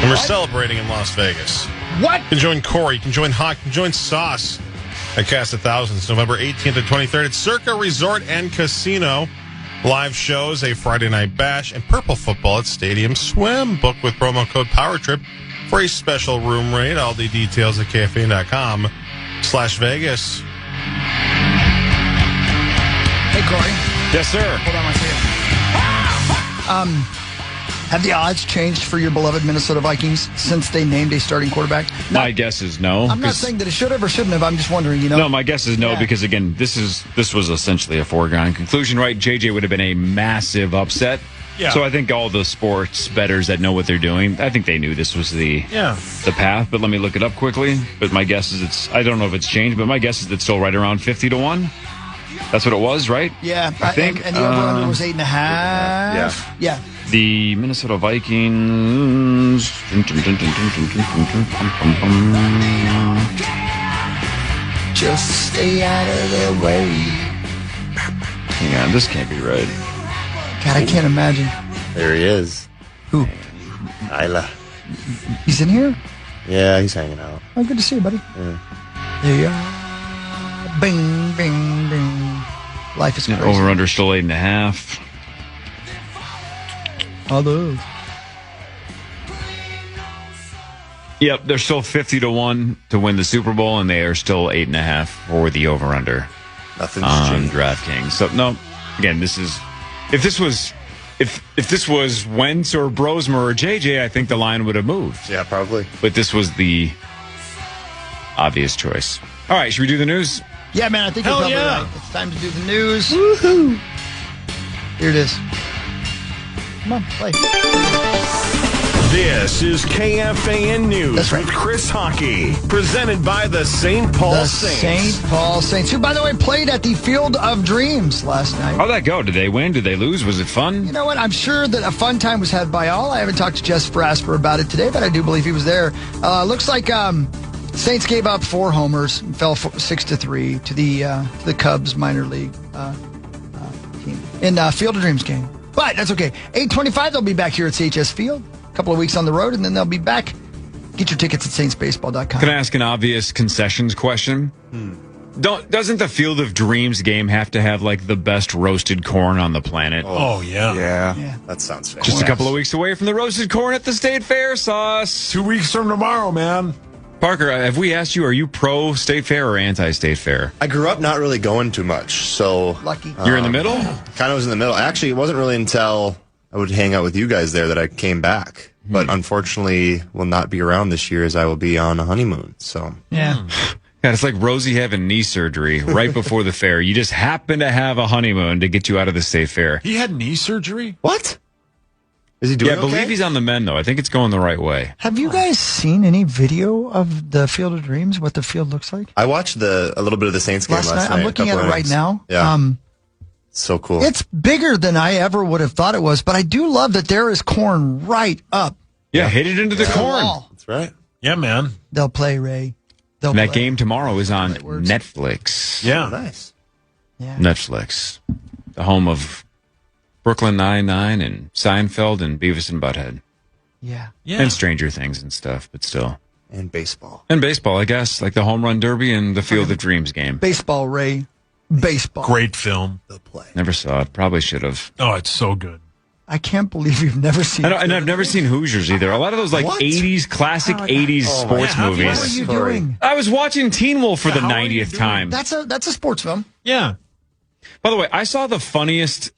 And we're celebrating in Las Vegas. What? You can join Corey, you can join Hawk, you can join Sauce at Cast of Thousands, November 18th and 23rd at Circa Resort and Casino. Live shows, a Friday night bash, and Purple Football at Stadium Swim. Book with promo code POWERTRIP for a special room rate. All the details at KFAN.com/Vegas. Hey, Corey. Yes, sir. Hold on one second. Have the odds changed for your beloved Minnesota Vikings since they named a starting quarterback? My guess is no. I'm not saying that it should have or shouldn't have. I'm just wondering, No, my guess is no, because, again, this was essentially a foregone conclusion, right? JJ would have been a massive upset. Yeah. So I think all the sports bettors that know what they're doing, I think they knew this was the path. But let me look it up quickly. But my guess is I don't know if it's changed, but my guess is it's still right around 50-1. That's what it was, right? Yeah. I think. And the over-under was 8.5. Yeah. The Minnesota Vikings. Just stay out of their way. Hang on, this can't be right. God, I can't imagine. There he is. Who? Isla. He's in here? Yeah, he's hanging out. Oh, good to see you, buddy. Yeah. There you are. Bing, bing, bing. Life is crazy. Over-under still 8.5. All those. Yep, they're still 50-1 to win the Super Bowl, and they are still 8.5 for the over/under. Nothing's on changed. DraftKings. So no, again, this is if this was Wentz or Brosmer or JJ, I think the line would have moved. Yeah, probably. But this was the obvious choice. All right, should we do the news? Yeah, man, I think you're probably right. It's time to do the news. Woohoo! Here it is. Come on, play. This is KFAN News That's right. with Chris Hockey, presented by the St. Paul Saints. St. Paul Saints, who, by the way, played at the Field of Dreams last night. How'd that go? Did they win? Did they lose? Was it fun? You know what? I'm sure that a fun time was had by all. I haven't talked to Jess Frasper about it today, but I do believe he was there. Looks like Saints gave up 4 homers and fell 6-3 to the Cubs minor league team in Field of Dreams game. But that's okay. 8:25, they'll be back here at CHS Field. A couple of weeks on the road, and then they'll be back. Get your tickets at saintsbaseball.com. Can I ask an obvious concessions question? Doesn't the Field of Dreams game have to have like the best roasted corn on the planet? Oh, yeah. Yeah. That sounds fair. Just a couple of weeks away from the roasted corn at the State Fair, Sauce. 2 weeks from tomorrow, man. Parker, have we asked you, are you pro State Fair or anti-State Fair? I grew up not really going too much, so... Lucky. You're in the middle? Kind of was in the middle. Actually, it wasn't really until I would hang out with you guys there that I came back. But unfortunately, will not be around this year as I will be on a honeymoon, so... Yeah. God, it's like Rosie having knee surgery right before the fair. You just happen to have a honeymoon to get you out of the State Fair. He had knee surgery? What? Is he doing I believe he's on the mend, though. I think it's going the right way. Have you guys seen any video of the Field of Dreams, what the field looks like? I watched a little bit of the Saints game last night. I'm looking at it right now. Yeah. So cool. It's bigger than I ever would have thought it was, but I do love that there is corn right up. Yeah, hit it into the corn. That's right. Yeah, man. They'll play, Ray. And that game tomorrow is on Netflix. Yeah. Oh, nice. Yeah. Netflix. The home of Brooklyn Nine-Nine and Seinfeld and Beavis and Butthead. Yeah. And Stranger Things and stuff, but still. And baseball. And baseball, I guess, like the Home Run Derby and the Field of Dreams game. Baseball, Ray. Baseball. Great film. They'll play. Never saw it. Probably should have. Oh, it's so good. I can't believe you've never seen it. And I've never seen Hoosiers either. A lot of those like 80s, classic 80s sports movies. What are you doing? I was watching Teen Wolf for the 90th time. That's a sports film. Yeah. By the way, I saw the funniest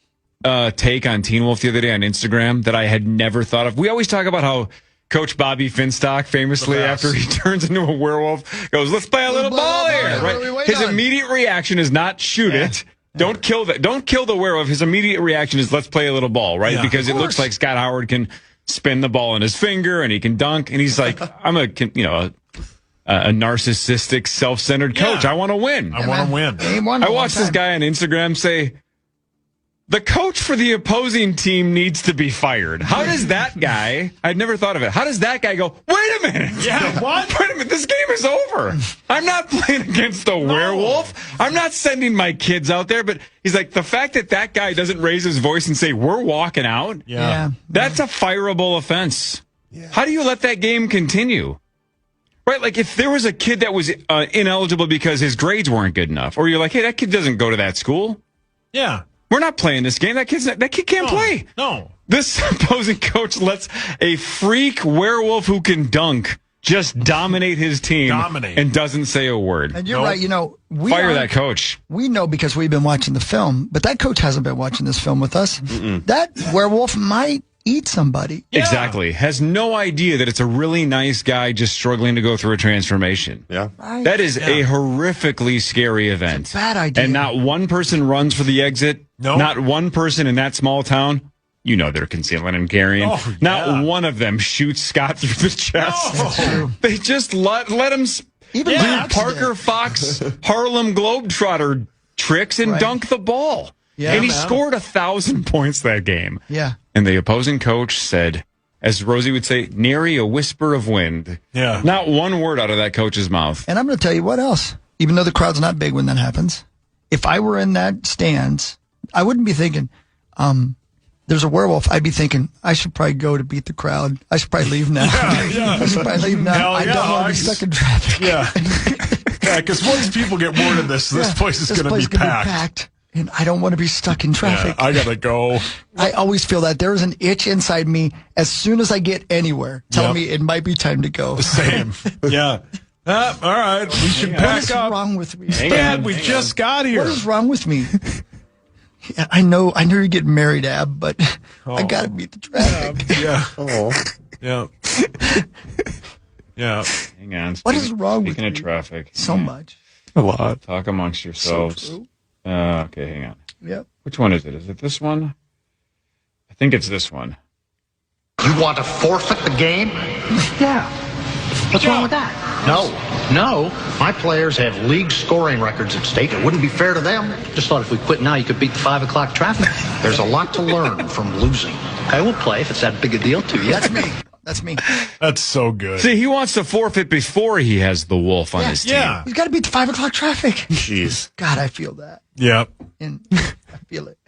take on Teen Wolf the other day on Instagram that I had never thought of. We always talk about how Coach Bobby Finstock famously, after he turns into a werewolf, goes, "Let's play a little ball here." Right? His immediate reaction is not shoot it. Don't kill the werewolf. His immediate reaction is, let's play a little ball, right? Because it looks like Scott Howard can spin the ball in his finger and he can dunk. And he's like, I'm a narcissistic, self-centered coach. I want to win. I want to win. I watched this guy on Instagram say, the coach for the opposing team needs to be fired. How does that guy, I'd never thought of it, how does that guy go, wait a minute. Yeah, what? Wait a minute, this game is over. I'm not playing against a werewolf. I'm not sending my kids out there. But he's like, the fact that guy doesn't raise his voice and say, we're walking out, Yeah. that's a fireable offense. How do you let that game continue? Right? Like if there was a kid that was ineligible because his grades weren't good enough, or you're like, hey, that kid doesn't go to that school. Yeah. We're not playing this game. That kid can't play. No. This opposing coach lets a freak werewolf who can dunk just dominate his team and doesn't say a word. And you're right. Fire that coach. We know because we've been watching the film, but that coach hasn't been watching this film with us. That werewolf might eat somebody. Yeah. Exactly. Has no idea that it's a really nice guy just struggling to go through a transformation. Yeah. Right? That is a horrifically scary event. It's a bad idea. And not one person runs for the exit. No. Not one person in that small town. You know they're concealing and carrying. Oh, yeah. Not one of them shoots Scott through the chest. No. They just let him Even do Parker Fox Harlem Globetrotter tricks and dunk the ball. Yeah, and he man. scored 1,000 points that game. Yeah. And the opposing coach said, as Rosie would say, nary a whisper of wind. Yeah. Not one word out of that coach's mouth. And I'm going to tell you what else. Even though the crowd's not big when that happens, if I were in that stands, I wouldn't be thinking, there's a werewolf. I'd be thinking, I should probably go to beat the crowd. I should probably leave now. I should probably leave now. Hell I don't want to be stuck in traffic. Yeah. Yeah, because once people get word of this place is going to be packed. And I don't want to be stuck in traffic. Yeah, I got to go. I always feel that there is an itch inside me as soon as I get anywhere telling me it might be time to go. Same. Yeah. All right. We should What pack is up. wrong with me? Dad, we just got here. What is wrong with me? Yeah, I know you're getting married, Ab, but I got to beat the traffic. Yeah. Oh. Yeah. Yeah. Hang on. What is wrong with Speaking of me? traffic. So much. A lot. Talk amongst yourselves. So true. Okay, hang on. Yep. Which one is it? Is it this one? I think it's this one. You want to forfeit the game? Yeah. What's wrong with that? No. My players have league scoring records at stake. It wouldn't be fair to them. Just thought if we quit now, you could beat the 5 o'clock traffic. There's a lot to learn from losing. Okay, we'll play if it's that big a deal to you. That's me. That's so good. See, he wants to forfeit before he has the wolf on his team. Yeah. He's got to beat the 5 o'clock traffic. Jeez. God, I feel that. Yep. And I feel it.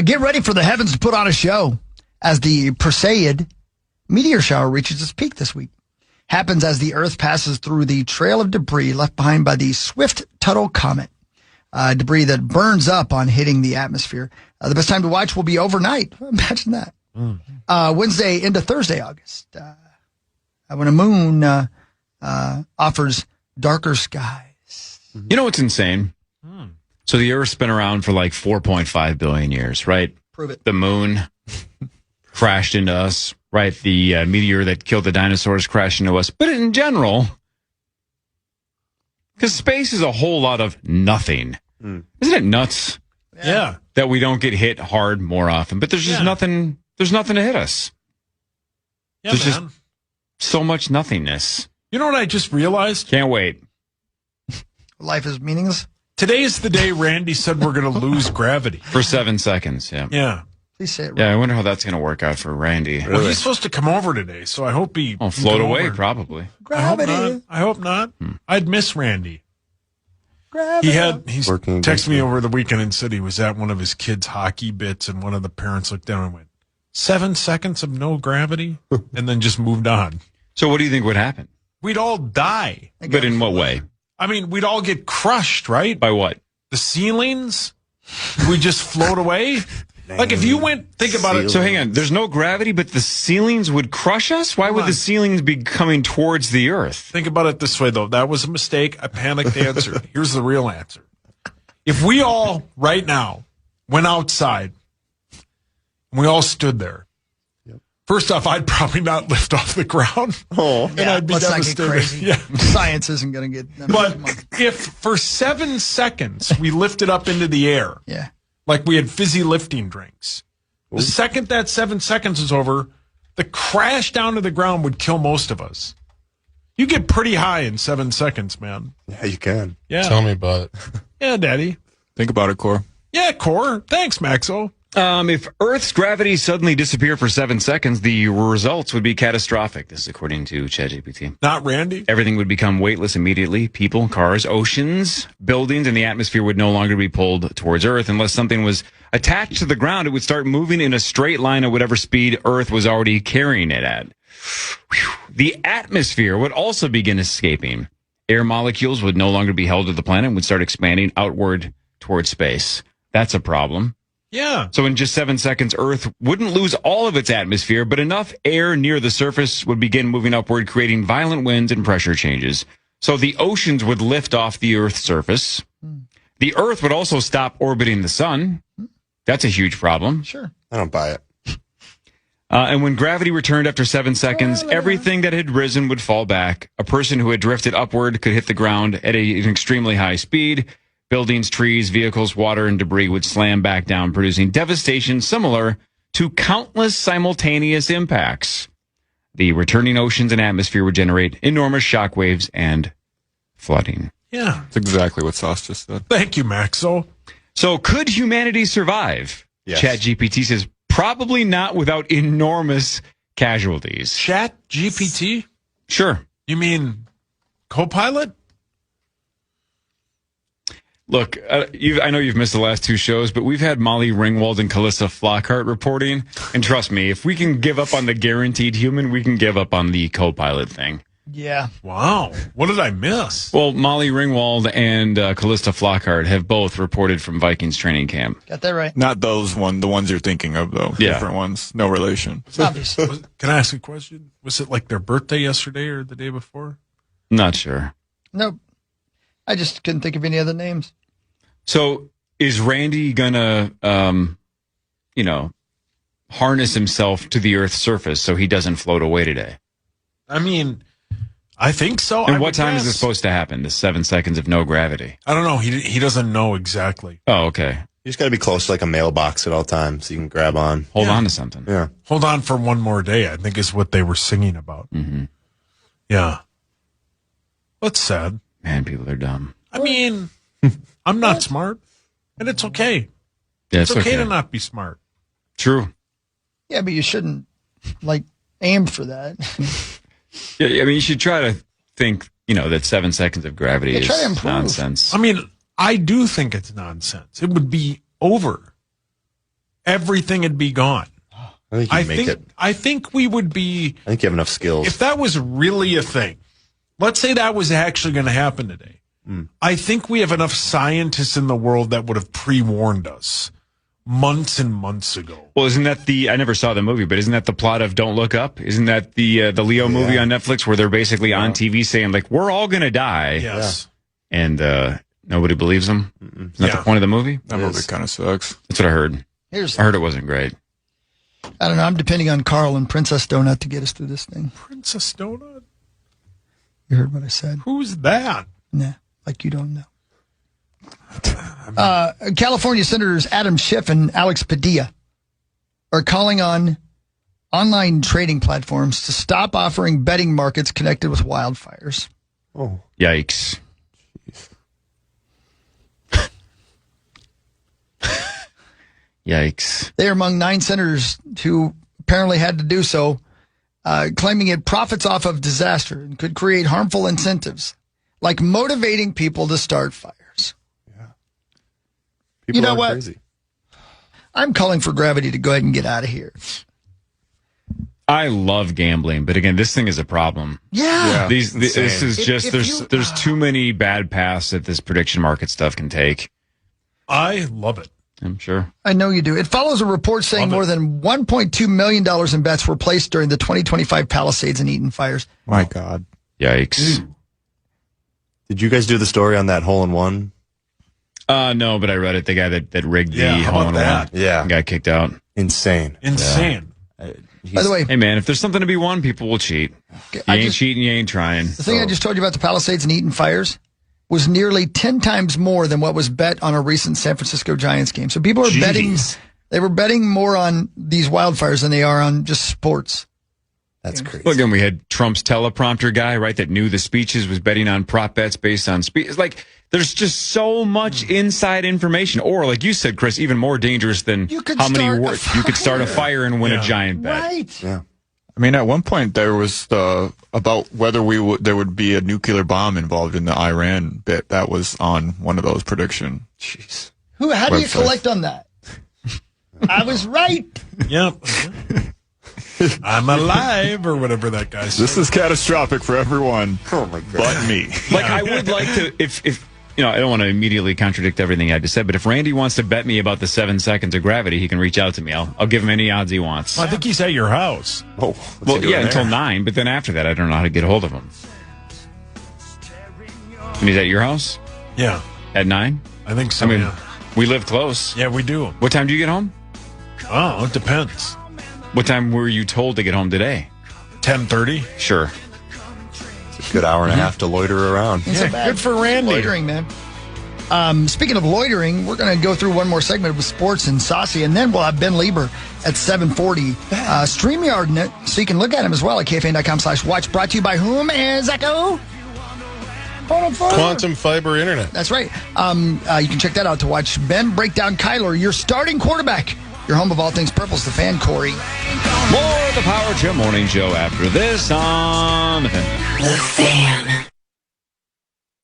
Get ready for the heavens to put on a show as the Perseid meteor shower reaches its peak this week. Happens as the Earth passes through the trail of debris left behind by the Swift-Tuttle comet. Debris that burns up on hitting the atmosphere. The best time to watch will be overnight. Imagine that. Wednesday into Thursday, August. When a moon offers darker skies. You know what's insane? So the Earth's been around for like 4.5 billion years, right? Prove it. The moon crashed into us, right? The meteor that killed the dinosaurs crashed into us. But in general, because space is a whole lot of nothing. Isn't it nuts Yeah. that we don't get hit hard more often? But there's just nothing. There's nothing to hit us. Yeah, There's man. just so much nothingness. You know what I just realized? Can't wait. Life is meaningless. Today's the day Randy said we're going to lose gravity. For 7 seconds, yeah. Yeah. Please say it right. Yeah, I wonder how that's going to work out for Randy. Well, he's supposed to come over today, so I hope he Oh, float can away, over. probably. Gravity. I hope not. I'd miss Randy. Gravity. He's Working texted against me me. over the weekend and said he was at one of his kids' hockey bits, and one of the parents looked down and went, 7 seconds of no gravity, and then just moved on. So what do you think would happen? We'd all die. But in what way? I mean, we'd all get crushed, right? By what? The ceilings? We just float away? Like if you went, think about it. So hang on. There's no gravity, but the ceilings would crush us? Why would the ceilings be coming towards the Earth? Think about it this way, though. That was a mistake. I panicked answered. Here's the real answer. If we all, right now, went outside and we all stood there, first off, I'd probably not lift off the ground. Oh. And I'd be Let's not get devastated. crazy. Yeah. Science isn't going to get... But if for 7 seconds we lifted up into the air, yeah. like we had fizzy lifting drinks, the second that 7 seconds is over, the crash down to the ground would kill most of us. You get pretty high in 7 seconds, man. Yeah, you can. Yeah. Tell me about it. Yeah, Daddy. Think about it, Cor. Yeah, Core. Thanks, Maxo. If Earth's gravity suddenly disappeared for 7 seconds, the results would be catastrophic. This is according to ChatGPT. Not Randy? Everything would become weightless immediately. People, cars, oceans, buildings, and the atmosphere would no longer be pulled towards Earth. Unless something was attached to the ground, it would start moving in a straight line at whatever speed Earth was already carrying it at. Whew. The atmosphere would also begin escaping. Air molecules would no longer be held to the planet and would start expanding outward towards space. That's a problem. Yeah. So in just 7 seconds, Earth wouldn't lose all of its atmosphere, but enough air near the surface would begin moving upward, creating violent winds and pressure changes. So the oceans would lift off the Earth's surface. The Earth would also stop orbiting the sun. That's a huge problem. Sure. I don't buy it. And when gravity returned after 7 seconds, everything that had risen would fall back. A person who had drifted upward could hit the ground at an extremely high speed. Buildings, trees, vehicles, water, and debris would slam back down, producing devastation similar to countless simultaneous impacts. The returning oceans and atmosphere would generate enormous shock waves and flooding. Yeah. That's exactly what Sauce just said. Thank you, Maxo. So could humanity survive? Yes. ChatGPT says probably not without enormous casualties. Chat GPT? Sure. You mean Copilot? Look, I know you've missed the last two shows, but we've had Molly Ringwald and Calista Flockhart reporting. And trust me, if we can give up on the guaranteed human, we can give up on the co-pilot thing. Yeah. Wow. What did I miss? Well, Molly Ringwald and Calista Flockhart have both reported from Vikings training camp. Got that right. Not the ones you're thinking of, though. Yeah. Different ones. No relation. Obvious. Can I ask a question? Was it like their birthday yesterday or the day before? Not sure. Nope. I just couldn't think of any other names. So is Randy gonna, harness himself to the Earth's surface so he doesn't float away today? I mean, I think so. And what time is this supposed to happen? The 7 seconds of no gravity? I don't know. He doesn't know exactly. Oh, okay. You just got to be close to like a mailbox at all times so you can grab on. Hold on to something. Yeah. Hold on for one more day, I think is what they were singing about. Mm-hmm. Yeah. That's sad. Man, people are dumb. I mean, I'm not smart, and it's okay. Yeah, It's okay to not be smart. True. Yeah, but you shouldn't, aim for that. Yeah, I mean, you should try to think, that 7 seconds of gravity Yeah, try to is improve. nonsense. I mean, I do think it's nonsense. It would be over. Everything would be gone. I think you can make it. I think we would be. I think you have enough skills. If that was really a thing, let's say that was actually going to happen today. I think we have enough scientists in the world that would have pre-warned us months and months ago. Well, isn't that I never saw the movie, but isn't that the plot of Don't Look Up? Isn't that the Leo movie on Netflix where they're basically on TV saying, we're all going to die? Yes. And nobody believes them? Isn't that the point of the movie? That movie kind of sucks. That's what I heard. I heard it wasn't great. I don't know. I'm depending on Carl and Princess Donut to get us through this thing. Princess Donut? You heard what I said? Who's that? Nah, like you don't know. California Senators Adam Schiff and Alex Padilla are calling on online trading platforms to stop offering betting markets connected with wildfires. Oh. Yikes. Yikes. They are among 9 senators who apparently had to do so, claiming it profits off of disaster and could create harmful incentives, like motivating people to start fires. Yeah. People You know are what? crazy. I'm calling for gravity to go ahead and get out of here. I love gambling, but again, this thing is a problem. Yeah. This is just, if there's too many bad paths that this prediction market stuff can take. I love it. I'm sure. I know you do. It follows a report saying more than $1.2 million in bets were placed during the 2025 Palisades and Eaton fires. My God. Yikes. Did you guys do the story on that hole-in-one? No, but I read it. The guy that rigged the how hole about in that? one Yeah. got kicked out. Insane. Insane. By the way, Hey, man, if there's something to be won, people will cheat. You ain't cheating, you ain't trying. the thing I just told you about the Palisades and Eaton fires was nearly 10 times more than what was bet on a recent San Francisco Giants game. So people are betting, they were betting more on these wildfires than they are on just sports. That's crazy. Well, again, we had Trump's teleprompter guy, right, that knew the speeches, was betting on prop bets based on speech. It's like, There's just so much inside information. Or, like you said, Chris, even more dangerous than how many words. You could start a fire and win a giant bet. Right. Yeah. I mean, at one point there was about whether there would be a nuclear bomb involved in the Iran bit. That was on one of those predictions. Jeez. How do you collect on that? I was right. Yep. I'm alive, or whatever that guy said. This is catastrophic for everyone. Oh my God. But me. Like, I would like to, if I don't want to immediately contradict everything I just said, but if Randy wants to bet me about the 7 seconds of gravity, he can reach out to me. I'll give him any odds he wants. I think he's at your house. Oh, Well, yeah, until 9, but then after that, I don't know how to get a hold of him. And he's at your house? Yeah. At 9? I think so, I mean, yeah. we live close. Yeah, we do. What time do you get home? Oh, it depends. What time were you told to get home today? 10:30. Sure. It's a good hour and a half to loiter around. Ain't so bad. good for Randy. Loitering, man. Speaking of loitering, we're going to go through one more segment with sports and Saucy, and then we'll have Ben Leber at 7:40. StreamYard, so you can look at him as well at KFAN.com/watch. Brought to you by whom, Zacho? Quantum Fiber Internet. That's right. You can check that out to watch Ben break down Kyler, your starting quarterback. Your home of all things purple is the Fan, Corey. More of the Power Trip Morning Show after this on The Fan.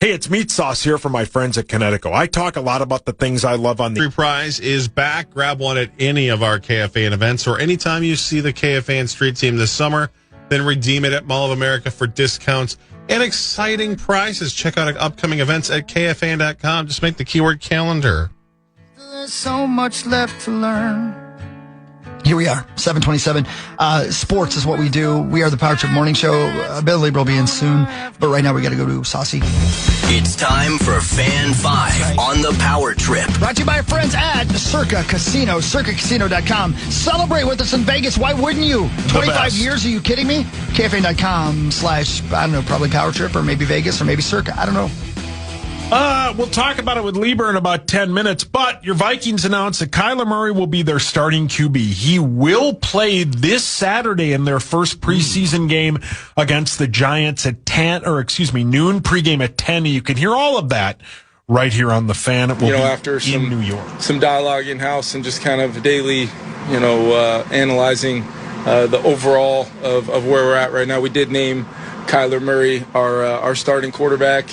Hey, it's Meat Sauce here from my friends at Connecticut. I talk a lot about the things I love on the... Free prize is back. Grab one at any of our KFAN events, or anytime you see the KFAN Street Team this summer, then redeem it at Mall of America for discounts and exciting prizes. Check out upcoming events at KFAN.com. Just make the keyword calendar. There's so much left to learn. Here we are, 7:27. Sports is what we do. We are the Power Trip Morning Show. Bill Lieber will be in soon, but right now we got to go to Saucy. It's time for Fan 5 on the Power Trip. Brought to you by our friends at Circa Casino, circacasino.com. Celebrate with us in Vegas. Why wouldn't you? 25 years? Are you kidding me? KFA.com/ I don't know, probably Power Trip, or maybe Vegas, or maybe Circa. I don't know. We'll talk about it with Lieber in about 10 minutes, but your Vikings announced that Kyler Murray will be their starting QB. He will play this Saturday in their first preseason game against the Giants at noon, pregame at 10. You can hear all of that right here on The Fan. It will be after in New York. Some dialogue in-house and just kind of daily, analyzing the overall of where we're at right now. We did name Kyler Murray our starting quarterback.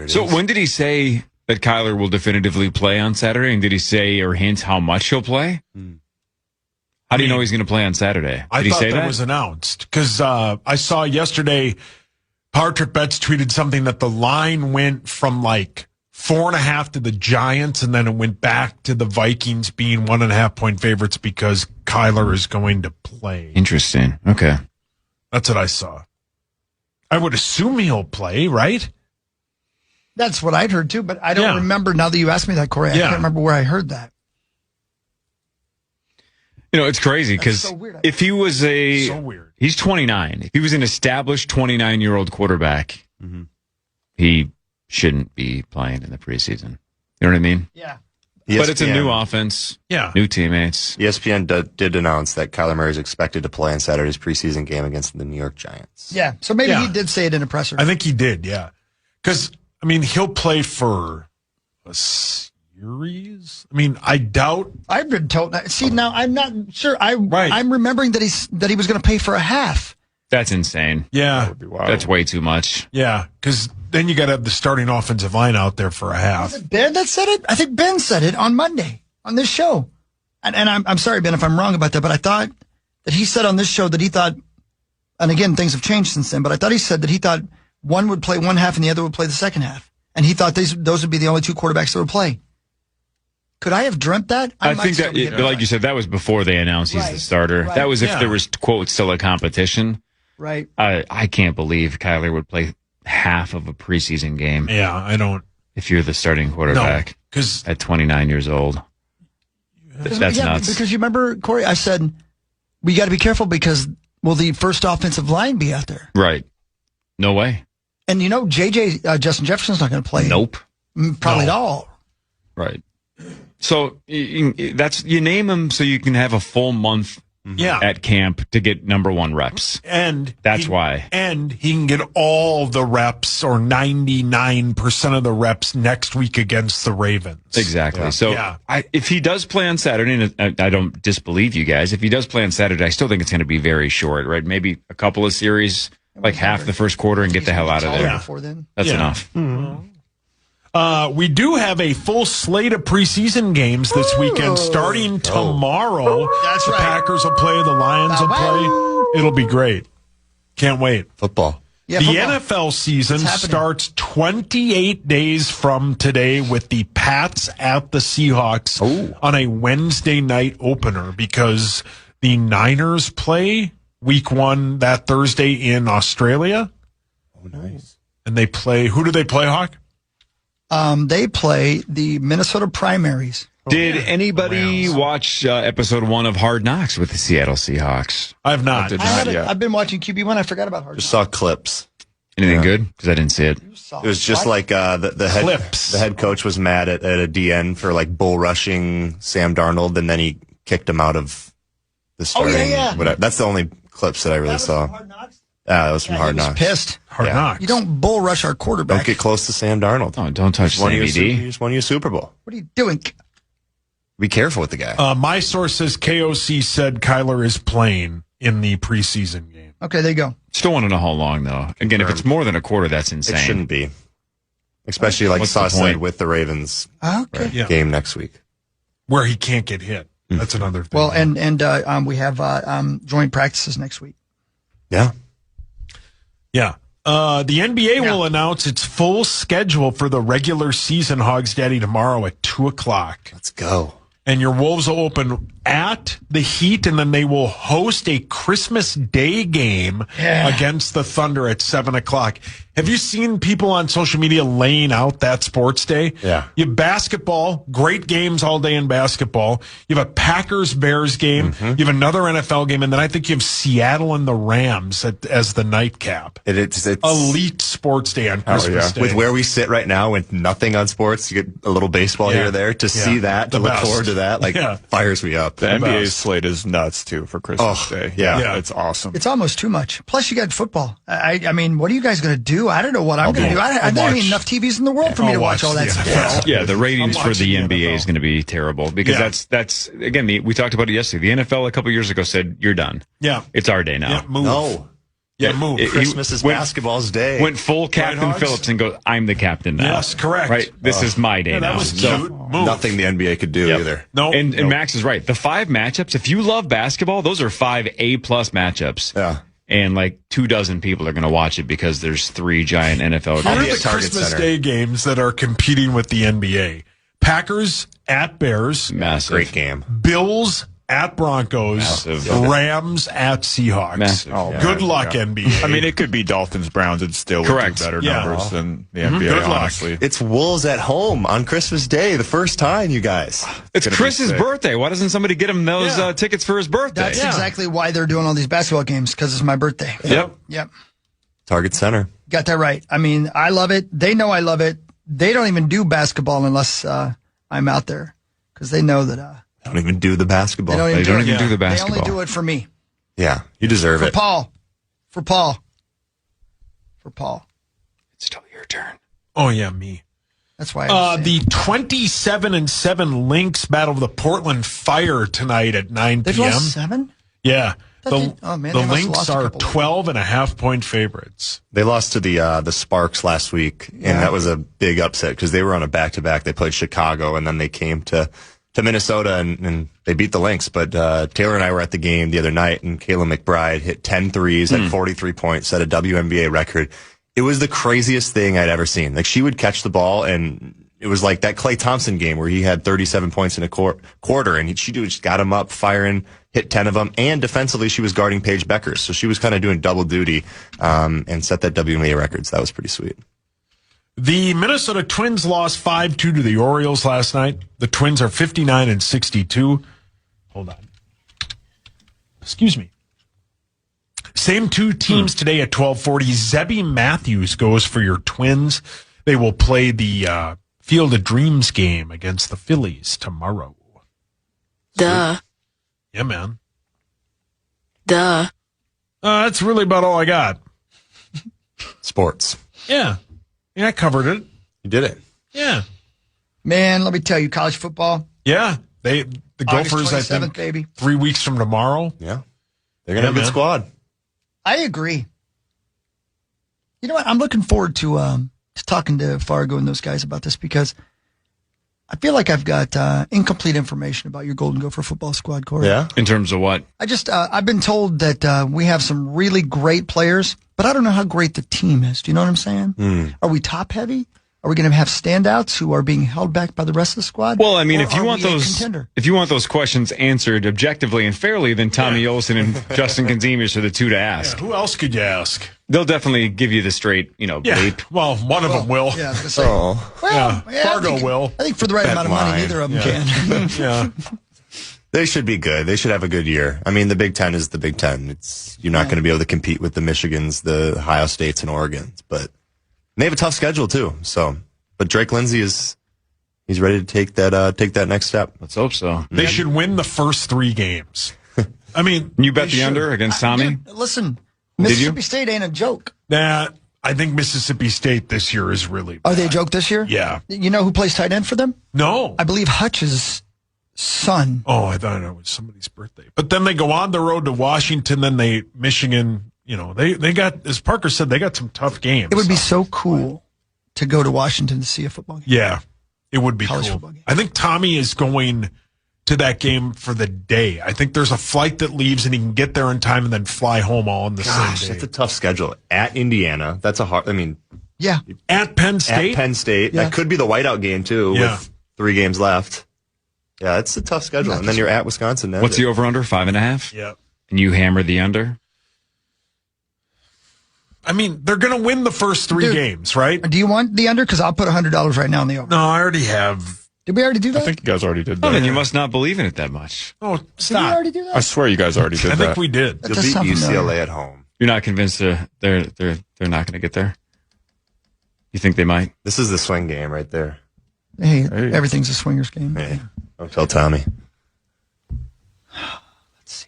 So when did he say that Kyler will definitively play on Saturday? And did he say or hint how much he'll play? How do you know he's going to play on Saturday? Did he say that? Was announced because I saw yesterday Power Trip Bets tweeted something that the line went from like 4.5 to the Giants, and then it went back to the Vikings being 1.5 point favorites because Kyler is going to play. Interesting. Okay. That's what I saw. I would assume he'll play, right? That's what I'd heard too, but I don't remember now that you asked me that, Corey. I can't remember where I heard that. It's crazy because if he was he's 29. If he was an established 29-year-old quarterback, he shouldn't be playing in the preseason. You know what I mean? Yeah. But it's a new offense, new teammates. ESPN did announce that Kyler Murray is expected to play in Saturday's preseason game against the New York Giants. Yeah, so maybe he did say it in a presser. I think he did, yeah. Because, he'll play for a series. I doubt. I've been told. See, now I'm not sure. I'm remembering that he was going to pay for a half. That's insane. Yeah. That would be wild. That's way too much. Yeah, because then you got to have the starting offensive line out there for a half. Was it Ben that said it? I think Ben said it on Monday on this show. And I'm sorry, Ben, if I'm wrong about that, but I thought that he said on this show that he thought, and again, things have changed since then, but I thought he said that he thought one would play one half and the other would play the second half. And he thought those would be the only two quarterbacks that would play. Could I have dreamt that? I think that, like you said, that was before they announced he's the starter. Right. That was if there was, quote, still a competition. Right. I can't believe Kyler would play half of a preseason game. Yeah, I don't. If you're the starting quarterback at 29 years old. That's nuts. Because you remember, Corey, I said, we got to be careful because will the first offensive line be out there? Right. No way. And Justin Jefferson's not going to play. Nope. Probably at all. Right. So you name him so you can have a full month at camp to get number 1 reps. And that's why. And he can get all the reps or 99% of the reps next week against the Ravens. Exactly. Yeah. So if he does play on Saturday, and I don't disbelieve you guys, if he does play on Saturday, I still think it's going to be very short, right? Maybe a couple of series, like half the first quarter, and get the hell out of there. That's enough. We do have a full slate of preseason games this weekend, starting tomorrow. That's right. The Packers will play, the Lions will play. It'll be great. Can't wait. Football. Yeah, the NFL season starts 28 days from today with the Pats at the Seahawks on a Wednesday night opener because the Niners play week 1 that Thursday in Australia. Oh, nice. And they play, who do they play, Hawk? They play the Minnesota Primaries. Did anybody watch episode 1 of Hard Knocks with the Seattle Seahawks? I have not. I've been watching QB1. I forgot about Hard Knocks. Just saw clips. Anything good? Because I didn't see it. It was just like the head coach was mad at a DN for like bull rushing Sam Darnold, and then he kicked him out of the starting. Whatever. That's the only clips that I really saw. Hard Knocks? That was from Hard Knocks. Pissed. Hard Knocks. You don't bull rush our quarterback. Don't get close to Sam Darnold. Oh, don't touch Sammy D. He just won you a Super Bowl. What are you doing? Be careful with the guy. My source says KOC said Kyler is playing in the preseason game. Okay, there you go. Still want to know how long, though. Again, if it's more than a quarter, that's insane. It shouldn't be. Especially like Sauce said with the Ravens game next week. Where he can't get hit. That's another thing. Well, and we have joint practices next week. Yeah. Yeah. The NBA will announce its full schedule for the regular season, Hogs Daddy, tomorrow at 2:00. Let's go. And your Wolves will open at the Heat, and then they will host a Christmas Day game against the Thunder at 7:00. Have you seen people on social media laying out that sports day? Yeah. You have basketball, great games all day in basketball. You have a Packers-Bears game. You have another NFL game, and then I think you have Seattle and the Rams as the nightcap. It's elite sports day on Christmas Day. With where we sit right now with nothing on sports, you get a little baseball here or there. To see that, to look forward to that, fires me up. The NBA slate is nuts, too, for Christmas Day. Yeah. It's awesome. It's almost too much. Plus, you got football. I mean, what are you guys going to do? I don't know what I'm going to do. I don't have enough TVs in the world for me to watch all that stuff. Yeah, the ratings for the NBA is going to be terrible because that's again, we talked about it yesterday. The NFL a couple years ago said, you're done. Yeah. It's our day now. Yeah, move. Move. Christmas is basketball's day. Went full Captain Phillips and goes, I'm the captain now. Yes, correct. Right? This is my day now. That was cute. Nothing the NBA could do either. No. And Max is right. The 5 matchups, if you love basketball, those are 5 A+ matchups. Yeah. And like 24 people are going to watch it because there's 3 giant NFL Here are games. the Christmas Day games that are competing with the NBA. Packers at Bears. Massive. Great game. Bills at Broncos. Massive. Rams at Seahawks. Massive. Good luck, NBA. I mean, it could be Dolphins, Browns, and still would do better numbers than the NBA, Good luck. honestly. It's Wolves at home on Christmas Day, the first time, you guys. It's Chris's birthday. Why doesn't somebody get him those tickets for his birthday? That's exactly why they're doing all these basketball games, because it's my birthday. Yep. Target Center. Got that right. I mean, I love it. They know I love it. They don't even do basketball unless I'm out there, because they know that. Don't even do the basketball. They don't even do the basketball. They only do it for me. Yeah, you deserve it. For Paul. It's still your turn. Oh, yeah, me. That's why the 27-7 Lynx battle of the Portland Fire tonight at 9 They've p.m. lost 7? Yeah. The Lynx are 12.5-point favorites. They lost to the Sparks last week, and that was a big upset because they were on a back-to-back. They played Chicago, and then they came to Minnesota, and they beat the Lynx. But Taylor and I were at the game the other night, and Kayla McBride hit 10 threes at 43 points, set a WNBA record. It was the craziest thing I'd ever seen. Like, she would catch the ball, and it was like that Klay Thompson game where he had 37 points in a quarter, and she just got him up, firing, hit 10 of them, and defensively she was guarding Paige Beckers. So she was kind of doing double duty and set that WNBA record. So that was pretty sweet. The Minnesota Twins lost 5-2 to the Orioles last night. The Twins are 59-62. Hold on. Excuse me. Same 2 teams today at 12:40. Zebby Matthews goes for your Twins. They will play the Field of Dreams game against the Phillies tomorrow. Duh. Yeah, man. Duh. That's really about all I got. Sports. Yeah. I covered it. You did it. Yeah. Man, let me tell you, college football. Yeah. The August Gophers, I 27th, think, baby. 3 weeks from tomorrow. Yeah. They're going to have a good squad. I agree. You know what? I'm looking forward to talking to Fargo and those guys about this because I feel like I've got incomplete information about your Golden Gopher football squad, Corey. Yeah. In terms of what? I've been told that we have some really great players, but I don't know how great the team is. Do you know what I'm saying? Are we top heavy? Are we going to have standouts who are being held back by the rest of the squad? Well, I mean, Or if you are want we a those, contender? if you want those questions answered objectively and fairly, then Tommy Olsen and Justin Gonzalez are the two to ask. Yeah, who else could you ask? They'll definitely give you the straight, bleep. Well, one of them will. Yeah, I was gonna say. Oh. Yeah, Fargo will. I think for the right amount of money, line. neither of them can. Yeah. They should be good. They should have a good year. I mean, the Big Ten is the Big Ten. You're not going to be able to compete with the Michigans, the Ohio States, and Oregons. But they have a tough schedule too. But Drake Lindsay he's ready to take that next step. Let's hope so. They should win the first 3 games. I mean, You bet the under against Tommy? Dude, listen, Mississippi State ain't a joke. I think Mississippi State this year is really bad. Are they a joke this year? Yeah. You know who plays tight end for them? No. I believe Hutch's son. Oh, I thought it was somebody's birthday. But then they go on the road to Washington, then Michigan, they got, as Parker said, they got some tough games. It would be so cool to go to Washington to see a football game. Yeah, it would be College cool. football game. I think Tommy is going to that game for the day. I think there's a flight that leaves and he can get there in time and then fly home all in the Gosh, same day. that's a tough schedule. At Indiana, that's a hard. I mean, Yeah. At Penn State? at Penn State, Yeah. that could be the whiteout game too. Yeah. With 3 games left. Yeah, it's a tough schedule. And then you're at Wisconsin. What's the over-under? 5.5? Yeah. And you hammer the under? I mean, they're going to win the first 3 Dude. games, right? Do you want the under? Because I'll put $100 right now on the over. No, I already have. Did we already do that? I think you guys already did Oh, that. then you must not believe in it that much. Oh, Did we stop. already do I that? swear you guys already did I that. think we did. That You'll does beat sound UCLA familiar. at home. You're not convinced they're not going to get there? You think they might? This is the swing game right there. Hey, everything's a swingers game. Hey, don't tell Tommy. Let's see.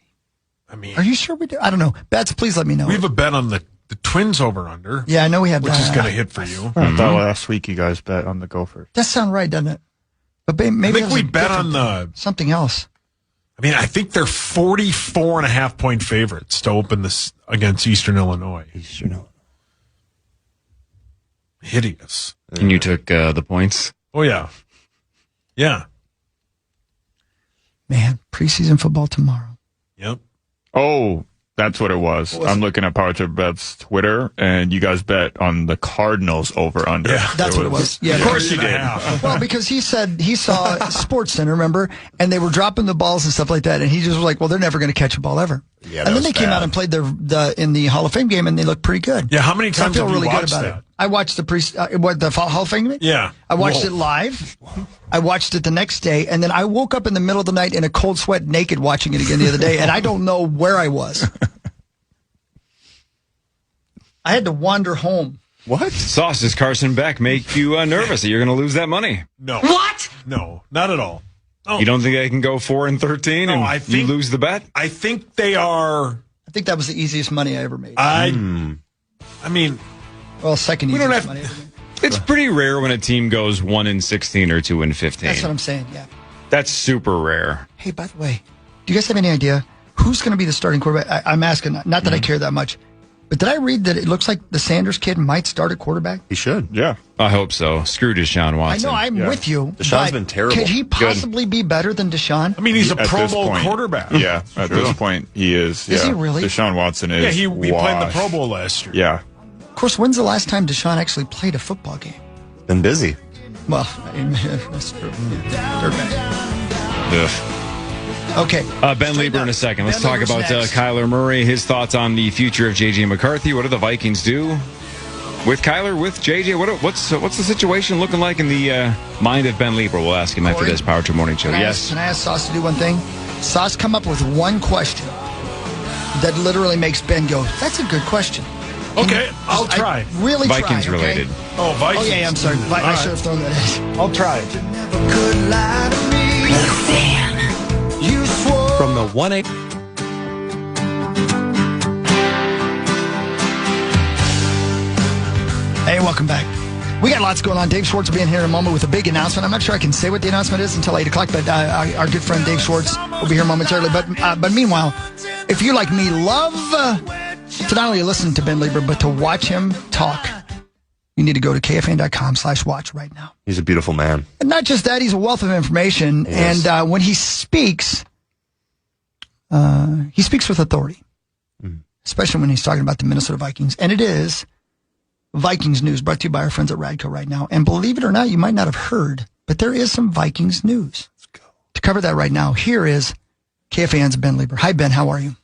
I mean, Are you sure we do? I don't know. Bets, please let me know. we have a bet on the Twins over-under, Yeah, I know we have which that. is going to hit for you. I thought last week you guys bet on the Gophers. That sounds right, doesn't it? But maybe I think that was we a bet on different- something else. I think they're 44.5-point favorites to open this against Eastern Illinois. Hideous. And you took the points? Oh, yeah. Yeah. Man, preseason football tomorrow. Yep. Oh, that's what it was. I'm looking at Power Trip Bet's Twitter, and you guys bet on the Cardinals over under. Yeah, That's what it was. Yeah, Of course you did. Well, because he said he saw Sports Center, remember, and they were dropping the balls and stuff like that, and he just was like, "Well, they're never going to catch a ball ever." Yeah, and that then was they came bad. out and played in the Hall of Fame game, and they looked pretty good. Yeah, how many So I times feel have you really good watched about that? it. I watched the Hall of Fame game. Yeah. I watched Whoa. it live. I watched it the next day, and then I woke up in the middle of the night in a cold sweat, naked, watching it again the other day, and I don't know where I was. I had to wander home. What? Sauce, does Carson Beck make you nervous that you're going to lose that money? No. What? No, not at all. Oh, You don't think they can go 4-13 No, and I you think- lose the bet? I think they are. I think that was the easiest money I ever made. I mean, Well, second We don't easiest have- money I ever made. It's pretty rare when a team goes 1-16 or 2-15. That's what I'm saying, yeah. That's super rare. Hey, by the way, do you guys have any idea who's going to be the starting quarterback? I'm asking, not that I care that much, but did I read that it looks like the Sanders kid might start at quarterback? He should. Yeah. I hope so. Screw Deshaun I Watson. know, I'm with you. Deshaun's but been terrible. Could he possibly be better than Deshaun? I mean, he's a At Pro this Bowl point. quarterback. Yeah, at this point, he is. Is yeah. he really? Deshaun Watson is. Yeah, he played in the washed. Pro Bowl last year. Yeah. Of course, when's the last time Deshaun actually played a football game? Been busy. Well, that's true. Yeah, dirtbag. Ugh. Okay. Ben Leber in a second. Let's Ben talk Leber's about next. Kyler Murray, his thoughts on the future of J.J. McCarthy. What do the Vikings do with Kyler, with J.J.? What's the situation looking like in the mind of Ben Leber? We'll ask him after Corey? this Power Trip Morning Show. Can Yes. I ask Sauce to do one thing? Sauce, come up with one question that literally makes Ben go, that's a good question. Okay, I'll try. Really Vikings try, okay? related. Oh, Vikings. Oh, yeah, I'm sorry. I right. should have thrown that in. I'll try. From the 1-8. welcome back. We got lots going on. Dave Schwartz will be in here in a moment with a big announcement. I'm not sure I can say what the announcement is until 8 o'clock, but our good friend Dave Schwartz will be here momentarily. But meanwhile, if you, like me, love to not only listen to Ben Leber, but to watch him talk, you need to go to KFAN.com/watch right now. He's a beautiful man. And not just that, he's a wealth of information. Yes. And when he speaks with authority, especially when he's talking about the Minnesota Vikings. And it is Vikings news brought to you by our friends at Radco right now. And believe it or not, you might not have heard, but there is some Vikings news. Let's go. To cover that right now, here is KFAN's Ben Leber. Hi, Ben. How are you?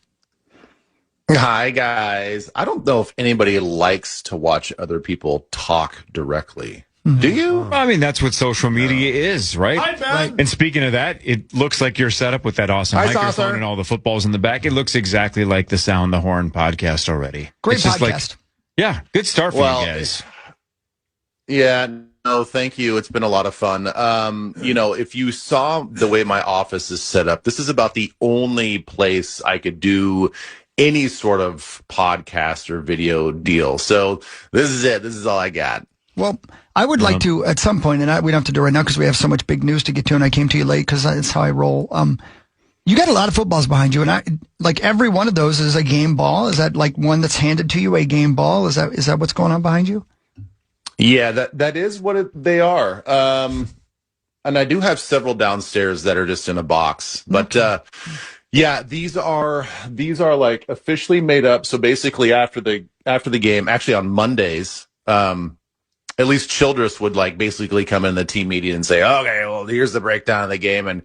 Hi, guys. I don't know if anybody likes to watch other people talk directly. Mm-hmm. Do you? I mean, that's what social media is, right? Hi, Ben. Right. And speaking of that, it looks like your setup with that awesome microphone and all the footballs in the back. It looks exactly like the Sound the Horn podcast already. Great podcast. Yeah, good start for you guys. Yeah, no, thank you. It's been a lot of fun. If you saw the way my office is set up, this is about the only place I could do any sort of podcast or video deal. So this is it. This is all I got. Well, I would like to, at some point, and we don't have to do it right now because we have so much big news to get to, and I came to you late because that's how I roll. You got a lot of footballs behind you, and like every one of those is a game ball. Is that like one that's handed to you, a game ball? Is that what's going on behind you? Yeah, that is what they are. And I do have several downstairs that are just in a box, but yeah, these are like officially made up. So basically, after the game, actually on Mondays, at least Childress would like basically come in the team meeting and say, okay, well, here's the breakdown of the game, and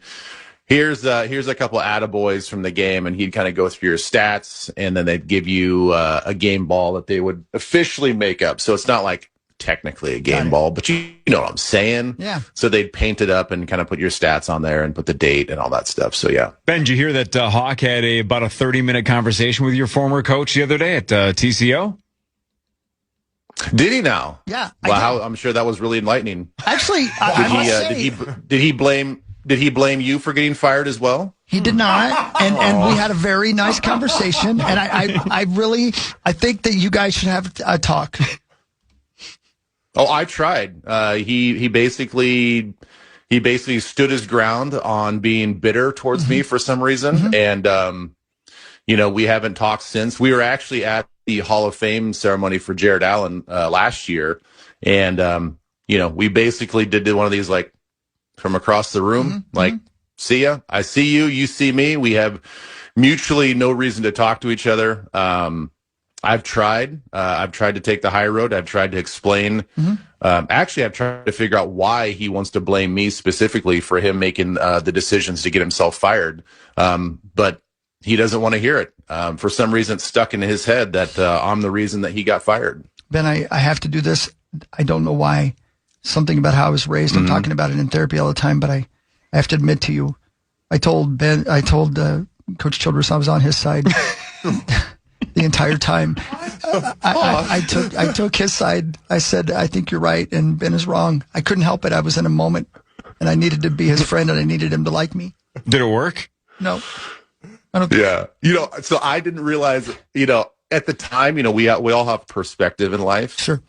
here's a couple of attaboys from the game, and he'd kind of go through your stats, and then they'd give you a game ball that they would officially make up. So it's not like technically a game ball, but you know what I'm saying? Yeah. So they'd paint it up and kind of put your stats on there and put the date and all that stuff. So yeah. Ben, did you hear that Hawk had about a 30-minute conversation with your former coach the other day at TCO? Did he now? Yeah. Wow, I'm sure that was really enlightening. Actually, did he blame you for getting fired as well? He did not, and we had a very nice conversation. And I think that you guys should have a talk. Oh, I tried. He basically stood his ground on being bitter towards me for some reason, and we haven't talked since. We were actually at the Hall of Fame ceremony for Jared Allen last year, and we basically did one of these like from across the room, like, see ya, I see you, you see me. We have mutually no reason to talk to each other. I've tried to take the high road. I've tried to explain. Actually, I've tried to figure out why he wants to blame me specifically for him making the decisions to get himself fired. But he doesn't want to hear it. For some reason, it's stuck in his head that I'm the reason that he got fired. Ben, I have to do this. I don't know why. Something about how I was raised. I'm talking about it in therapy all the time, but I have to admit to you, I told Coach Childress I was on his side the entire time. I took his side. I said, I think you're right, and Ben is wrong. I couldn't help it. I was in a moment, and I needed to be his friend, and I needed him to like me. Did it work? No. I don't think so I didn't realize, at the time, we all have perspective in life. Sure.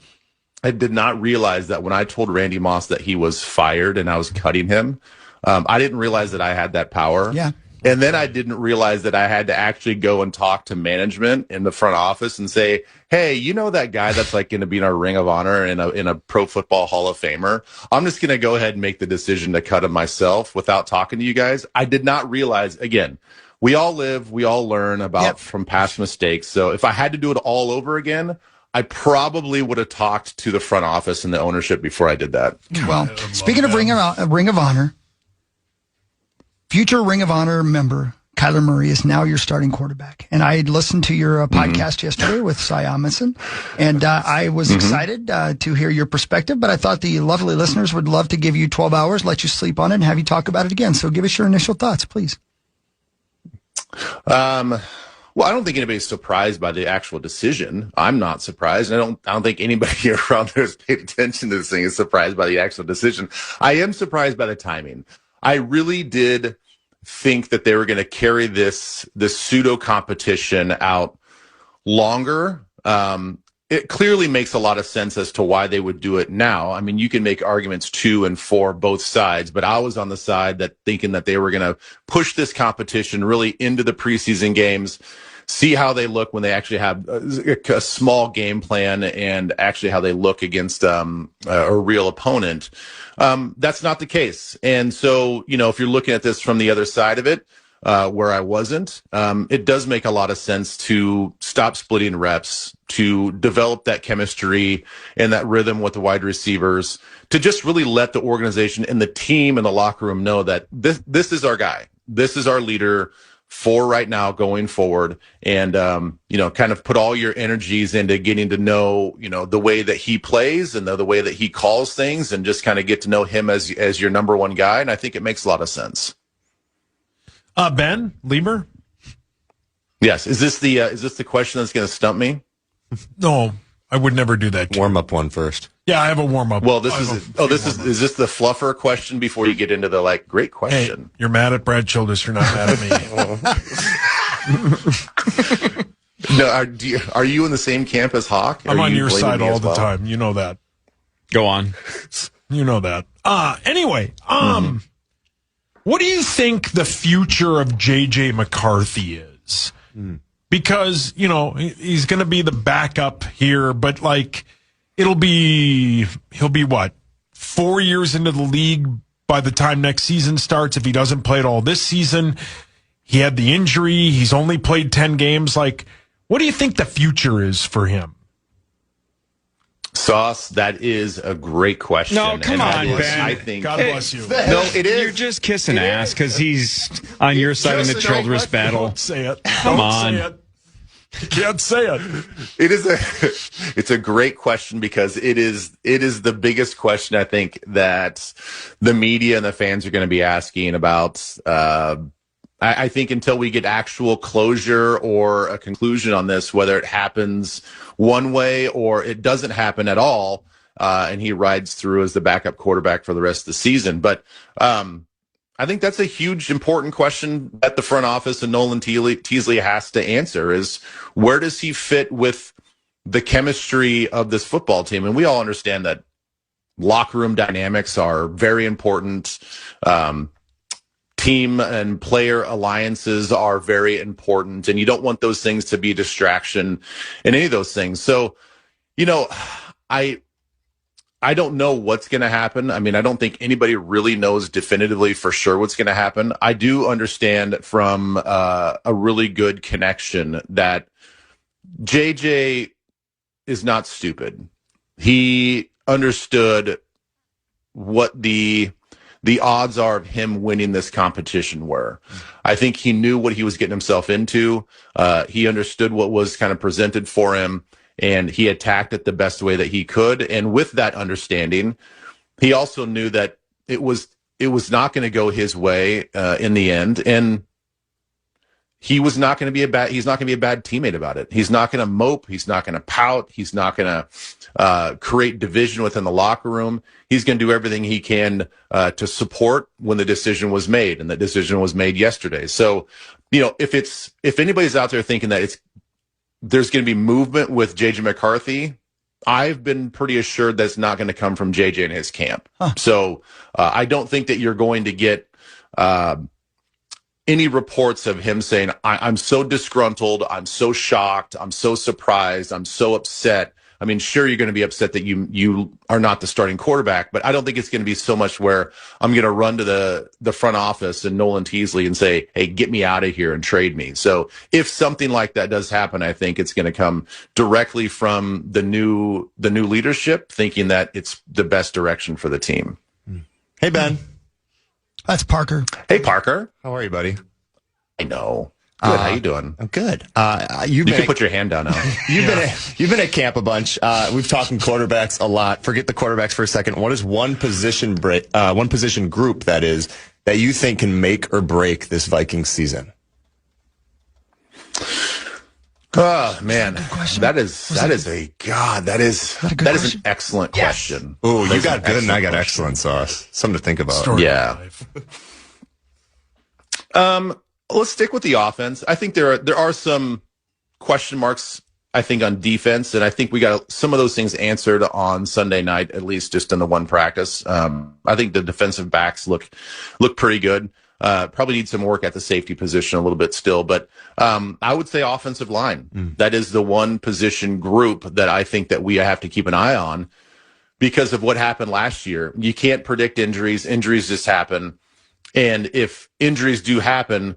I did not realize that when I told Randy Moss that he was fired and I was cutting him, I didn't realize that I had that power. Yeah. And then I didn't realize that I had to actually go and talk to management in the front office and say, hey, that guy that's like going to be in our Ring of Honor and in a Pro Football Hall of Famer? I'm just going to go ahead and make the decision to cut him myself without talking to you guys. I did not realize, again, we all live, we all learn from past mistakes. So if I had to do it all over again, I probably would have talked to the front office and the ownership before I did that. Well, speaking of Ring of Honor, future Ring of Honor member Kyler Murray is now your starting quarterback. And I listened to your podcast yesterday with Cy Amundsen, and I was excited to hear your perspective, but I thought the lovely listeners would love to give you 12 hours, let you sleep on it, and have you talk about it again. So give us your initial thoughts, please. Well, I don't think anybody's surprised by the actual decision. I'm not surprised. I don't think anybody around there who's paid attention to this thing is surprised by the actual decision. I am surprised by the timing. I really did think that they were going to carry this pseudo competition out longer. it clearly makes a lot of sense as to why they would do it now. I mean, you can make arguments to and for both sides, but I was on the side that thinking that they were going to push this competition really into the preseason games, see how they look when they actually have a small game plan and actually how they look against a real opponent. That's not the case. And so, if you're looking at this from the other side of it, where I wasn't, it does make a lot of sense to stop splitting reps, to develop that chemistry and that rhythm with the wide receivers, to just really let the organization and the team and the locker room know that this is our guy. This is our leader for right now going forward. And, kind of put all your energies into getting to know, the way that he plays and the way that he calls things, and just kind of get to know him as your number one guy. And I think it makes a lot of sense. Ben Leber? Yes. Is this the question that's going to stump me? No, I would never do that. Warm up one first. Yeah, I have a warm up. Well, is this the fluffer question before you get into the great question? Hey, you're mad at Brad Childress. You're not mad at me. No, are you in the same camp as Hawk? I'm on your side all the time. You know that. Go on. You know that. Anyway, what do you think the future of J.J. McCarthy is? Because, he's going to be the backup here, but he'll be what, 4 years into the league by the time next season starts if he doesn't play at all this season. He had the injury. He's only played 10 games. What do you think the future is for him? Sauce, that is a great question. No, come on, Ben. I think God bless you. No, it is. You're just kissing ass because he's on your side in the Childress battle. Don't say it. Come on. Say it. You can't say it. It's a great question because it is the biggest question I think that the media and the fans are going to be asking about. I think until we get actual closure or a conclusion on this, whether it happens one way or it doesn't happen at all, and he rides through as the backup quarterback for the rest of the season. But I think that's a huge, important question that the front office and Nolan Teasley has to answer is where does he fit with the chemistry of this football team? And we all understand that locker room dynamics are very important. Team and player alliances are very important, and you don't want those things to be a distraction in any of those things. So, I don't know what's going to happen. I mean, I don't think anybody really knows definitively for sure what's going to happen. I do understand from a really good connection that JJ is not stupid. He understood what the odds are of him winning this competition were. I think he knew what he was getting himself into. He understood what was kind of presented for him, and he attacked it the best way that he could. And with that understanding, he also knew that it was not going to go his way in the end. And he's not going to be a bad teammate about it. He's not going to mope. He's not going to pout. He's not going to create division within the locker room. He's going to do everything he can to support when the decision was made, and the decision was made yesterday. So, if anybody's out there thinking that there's going to be movement with JJ McCarthy, I've been pretty assured that's not going to come from JJ and his camp. So I don't think that you're going to get any reports of him saying, I'm so disgruntled, I'm so shocked, I'm so surprised, I'm so upset. I mean, sure, you're going to be upset that you are not the starting quarterback, but I don't think it's going to be so much where I'm going to run to the front office and Nolan Teasley and say, hey, get me out of here and trade me. So if something like that does happen, I think it's going to come directly from the new leadership, thinking that it's the best direction for the team. Hey, Ben. That's Parker. Hey, Parker. How are you, buddy? I know. Good. How you doing? I'm good. You can put your hand down now. You've been at camp a bunch. We've talking quarterbacks a lot. Forget the quarterbacks for a second. What is one position group that you think can make or break this Vikings season? Oh man, that is an excellent question. Oh, you got good and I got excellent sauce. Something to think about. Yeah. Let's stick with the offense. I think there are some question marks I think, on defense, and I think we got some of those things answered on Sunday night, at least just in the one practice. I think the defensive backs look pretty good. Probably need some work at the safety position a little bit still, but I would say offensive line. That is the one position group that I think that we have to keep an eye on because of what happened last year. You can't predict injuries. Injuries just happen. And if injuries do happen,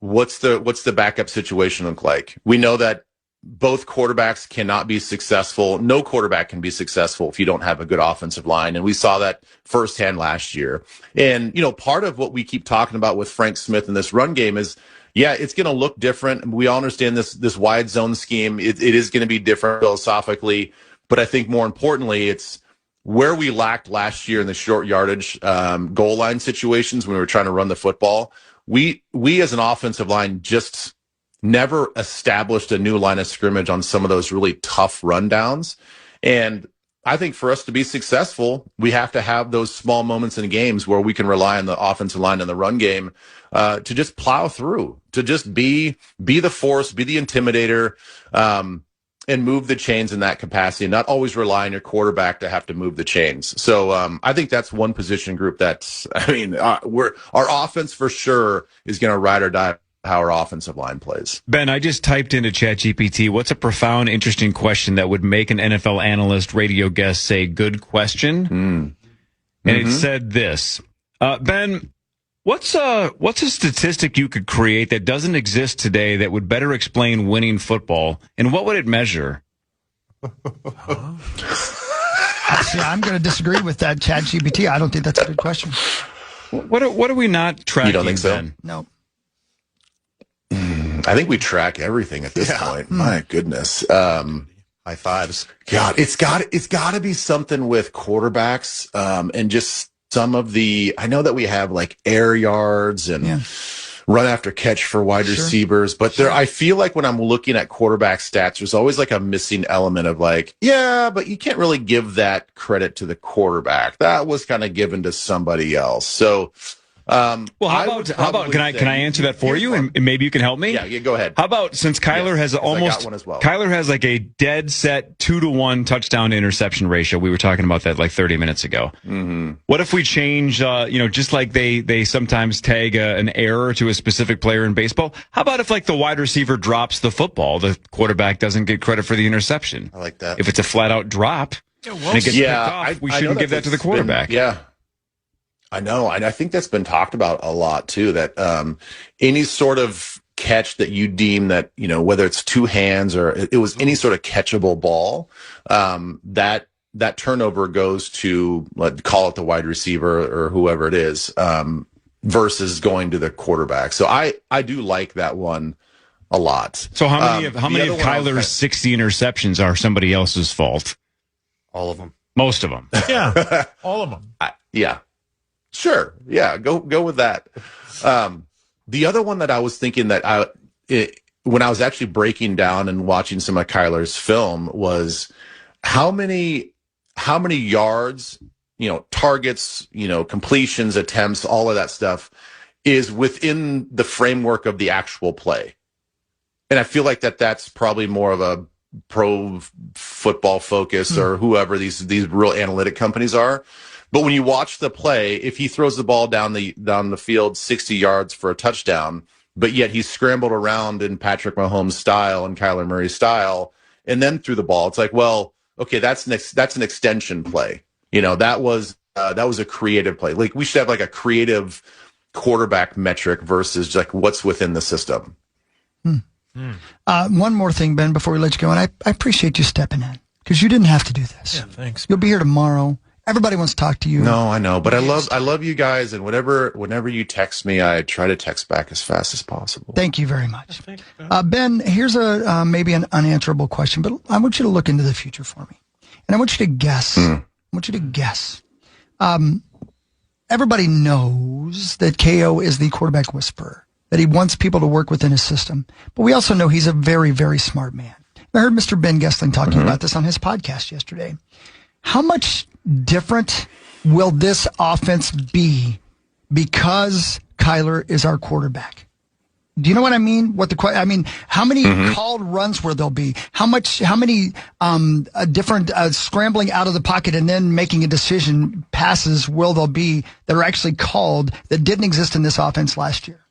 what's the backup situation look like? We know that both quarterbacks cannot be successful. No quarterback can be successful if you don't have a good offensive line. And we saw that firsthand last year. And, part of what we keep talking about with Frank Smith in this run game is, it's going to look different. We all understand this wide zone scheme. It is going to be different philosophically. But I think more importantly, it's where we lacked last year in the short yardage goal line situations when we were trying to run the football. We as an offensive line just never established a new line of scrimmage on some of those really tough rundowns. And I think for us to be successful, we have to have those small moments in games where we can rely on the offensive line and the run game to just plow through, to just be the force, be the intimidator, and move the chains in that capacity, and not always rely on your quarterback to have to move the chains. So I think that's one position group our offense for sure is going to ride or die how our offensive line plays. Ben, I just typed into ChatGPT, what's a profound, interesting question that would make an NFL analyst, radio guest say, good question? And it said this. Ben, what's a statistic you could create that doesn't exist today that would better explain winning football, and what would it measure? Actually, I'm going to disagree with that, ChatGPT. I don't think that's a good question. What are we not tracking? You don't think so? Ben? No. I think we track everything at this point. My goodness. High fives. God, it's got to be something with quarterbacks and just some of I know that we have like air yards and run after catch for wide receivers, but I feel like when I'm looking at quarterback stats, there's always like a missing element of like, but you can't really give that credit to the quarterback. That was kind of given to somebody else. So, how about can I answer that for you, and maybe you can help me? Yeah, go ahead. How about, since Kyler has Kyler has like a dead set 2-to-1 touchdown to interception ratio. We were talking about that like 30 minutes ago. What if we change, just like they sometimes tag an error to a specific player in baseball? How about if like the wide receiver drops the football, the quarterback doesn't get credit for the interception? I like that. If it's a flat out drop and it gets picked off, we shouldn't give that to the quarterback. I know, and I think that's been talked about a lot too, that any sort of catch that you deem that, whether it's two hands or it was any sort of catchable ball, that turnover goes to, call it the wide receiver or whoever it is, versus going to the quarterback. So I do like that one a lot. So how many of Kyler's 60 interceptions are somebody else's fault? All of them. Most of them. Yeah, all of them. Sure. Yeah, go with that. The other one that I was thinking that when I was actually breaking down and watching some of Kyler's film was how many yards, targets, completions, attempts, all of that stuff is within the framework of the actual play. And I feel like that's probably more of a pro football focus or whoever these real analytic companies are. But when you watch the play, if he throws the ball down the field 60 yards for a touchdown, but yet he scrambled around in Patrick Mahomes' style and Kyler Murray's style, and then threw the ball, it's like, well, okay, that's an extension play. That was a creative play. Like we should have like a creative quarterback metric versus like what's within the system. One more thing, Ben, before we let you go, and I appreciate you stepping in because you didn't have to do this. Yeah, thanks. You'll be here tomorrow. Everybody wants to talk to you. No, I know, but I love you guys, and whenever you text me, I try to text back as fast as possible. Thank you very much. Ben, here's a maybe an unanswerable question, but I want you to look into the future for me, and I want you to guess. I want you to guess. Everybody knows that KO is the quarterback whisperer, that he wants people to work within his system, but we also know he's a very, very smart man. I heard Mr. Ben Gessling talking about this on his podcast yesterday. How much different will this offense be because Kyler is our quarterback? Do you know what I mean? How many called runs will there be? How many different scrambling out of the pocket and then making a decision passes will there be that are actually called that didn't exist in this offense last year?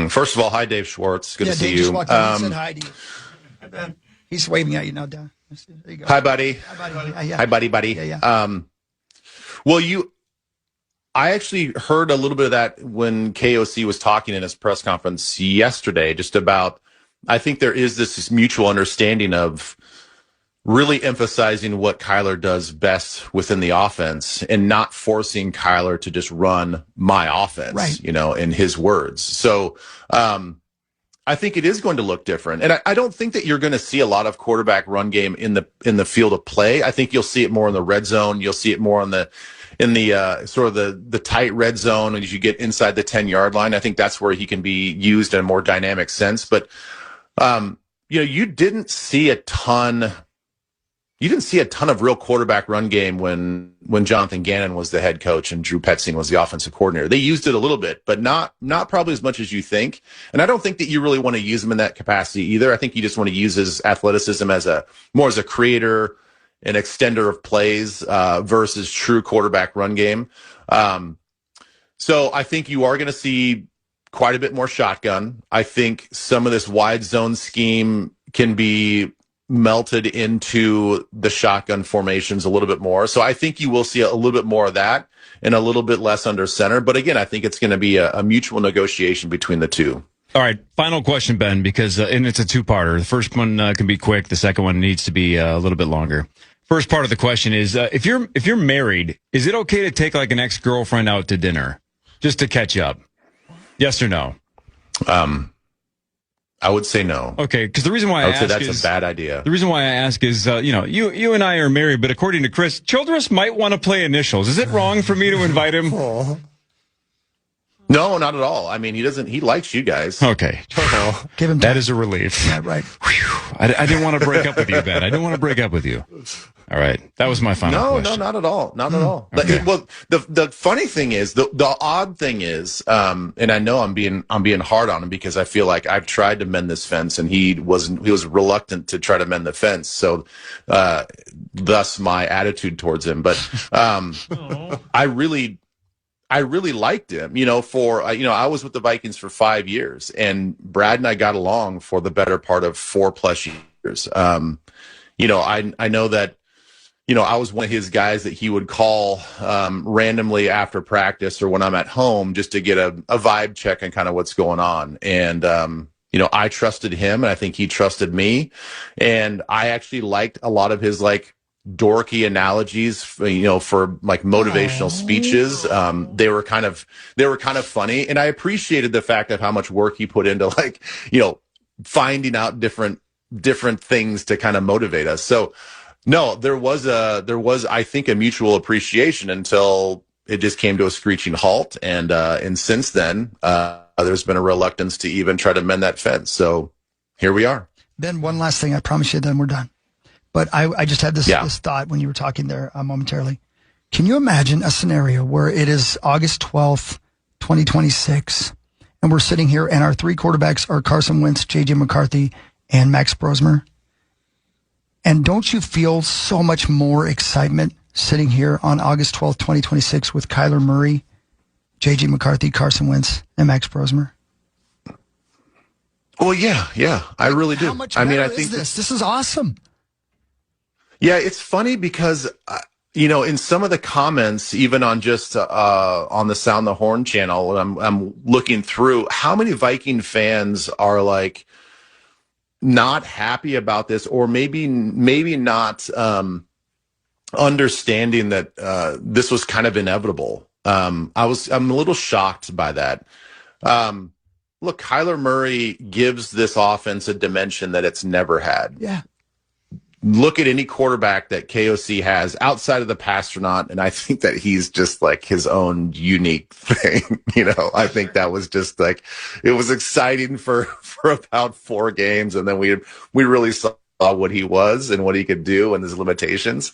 First of all, hi, Dave Schwartz. Good to see Dave you. Just walked in and said hi to you. Hi, Ben. He's waving at you now, Dan. There you go. Hi, buddy. Hi, buddy. Yeah. Hi, buddy. Yeah. Well, I actually heard a little bit of that when KOC was talking in his press conference yesterday, just about, I think there is this mutual understanding of really emphasizing what Kyler does best within the offense and not forcing Kyler to just run my offense, right, in his words. So, I think it is going to look different. And I don't think that you're going to see a lot of quarterback run game in the field of play. I think you'll see it more in the red zone. You'll see it more in the sort of the tight red zone as you get inside the 10-yard line. I think that's where he can be used in a more dynamic sense. But, you didn't see a ton of real quarterback run game when Jonathan Gannon was the head coach and Drew Petzing was the offensive coordinator. They used it a little bit, but not probably as much as you think. And I don't think that you really want to use him in that capacity either. I think you just want to use his athleticism as a creator, an extender of plays versus true quarterback run game. So I think you are going to see quite a bit more shotgun. I think some of this wide zone scheme can be melted into the shotgun formations a little bit more. So I think you will see a little bit more of that and a little bit less under center. But again, I think it's going to be a mutual negotiation between the two. All right, final question, Ben, because and it's a two-parter. The first one can be quick. The second one needs to be a little bit longer. First part of the question is, if you're married, is it okay to take like an ex-girlfriend out to dinner just to catch up? Yes or no? I would say no. Okay, because the reason why I would say that's a bad idea. The reason why I ask is, you and I are married, but according to Chris, Childress might want to play initials. Is it wrong for me to invite him? No, not at all. I mean, he likes you guys. Okay. Give him time. That is a relief. Yeah, right. Whew. I didn't want to break up with you, Ben. I didn't want to break up with you. All right. That was my final question. No, not at all. Not at all. Okay. Well, the funny thing is, the odd thing is, and I know I'm being hard on him because I feel like I've tried to mend this fence and he was reluctant to try to mend the fence. So, thus my attitude towards him. But, I really liked him, I was with the Vikings for 5 years and Brad and I got along for the better part of 4+ years. I know that, I was one of his guys that he would call randomly after practice or when I'm at home just to get a vibe check on kind of what's going on. And, I trusted him and I think he trusted me. And I actually liked a lot of his dorky analogies, for like motivational speeches. They were kind of funny. And I appreciated the fact of how much work he put into finding out different things to kind of motivate us. So, no, there was I think a mutual appreciation until it just came to a screeching halt, and since then there's been a reluctance to even try to mend that fence. So here we are. Ben, one last thing, I promise you, then we're done. But I just had this thought when you were talking there momentarily. Can you imagine a scenario where it is August 12th, 2026, and we're sitting here and our three quarterbacks are Carson Wentz, J.J. McCarthy, and Max Brosmer? And don't you feel so much more excitement sitting here on August 12th, 2026 with Kyler Murray, J.J. McCarthy, Carson Wentz, and Max Brosmer? Well, yeah, I really do. How much better is this? This is awesome. Yeah, it's funny because, in some of the comments, even on just on the Sound the Horn channel, I'm looking through how many Viking fans are not happy about this, or maybe not understanding that this was kind of inevitable. I'm a little shocked by that. Look, Kyler Murray gives this offense a dimension that it's never had. Yeah. Look at any quarterback that KOC has outside of the Pasternaut, and I think that he's just his own unique thing. I think that was just it was exciting for about 4 games, and then we really saw what he was and what he could do and his limitations.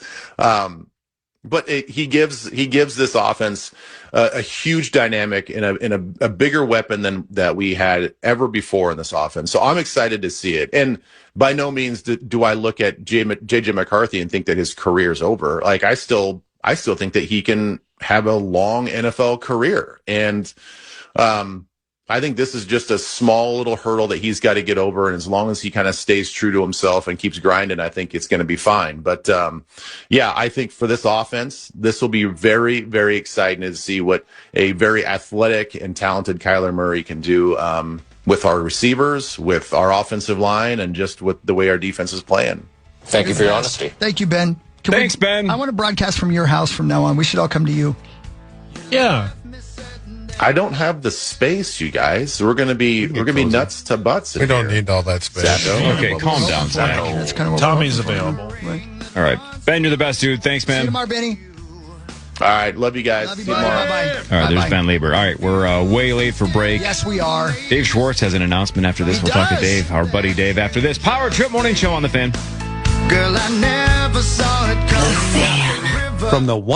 But he gives this offense a huge dynamic and a bigger weapon than that we had ever before in this offense. So I'm excited to see it. And by no means do I look at J.J. McCarthy and think that his career's over. Like I still think that he can have a long NFL career. And I think this is just a small little hurdle that he's got to get over. And as long as he kind of stays true to himself and keeps grinding, I think it's going to be fine. But, I think for this offense, this will be very, very exciting to see what a very athletic and talented Kyler Murray can do, with our receivers, with our offensive line, and just with the way our defense is playing. Thank you for your honesty. Thank you, Ben. Thanks, Ben. I want to broadcast from your house from now on. We should all come to you. Yeah. I don't have the space, you guys. We're gonna be nuts to butts. We don't need all that space. Okay, calm down, Zach. That's kind of what Tommy's available. Right. All right. Ben, you're the best, dude. Thanks, See you man. tomorrow, Benny. All right, love you guys. Love you, See you buddy. tomorrow. Bye-bye. All right, there's Bye-bye. Ben Leber. All right, we're way late for break. Yes, we are. Dave Schwartz has an announcement after this. He We'll talk to does. Dave, our buddy Dave, after this. Power Trip Morning Show on The Fan. Girl, I never saw it coming. From the one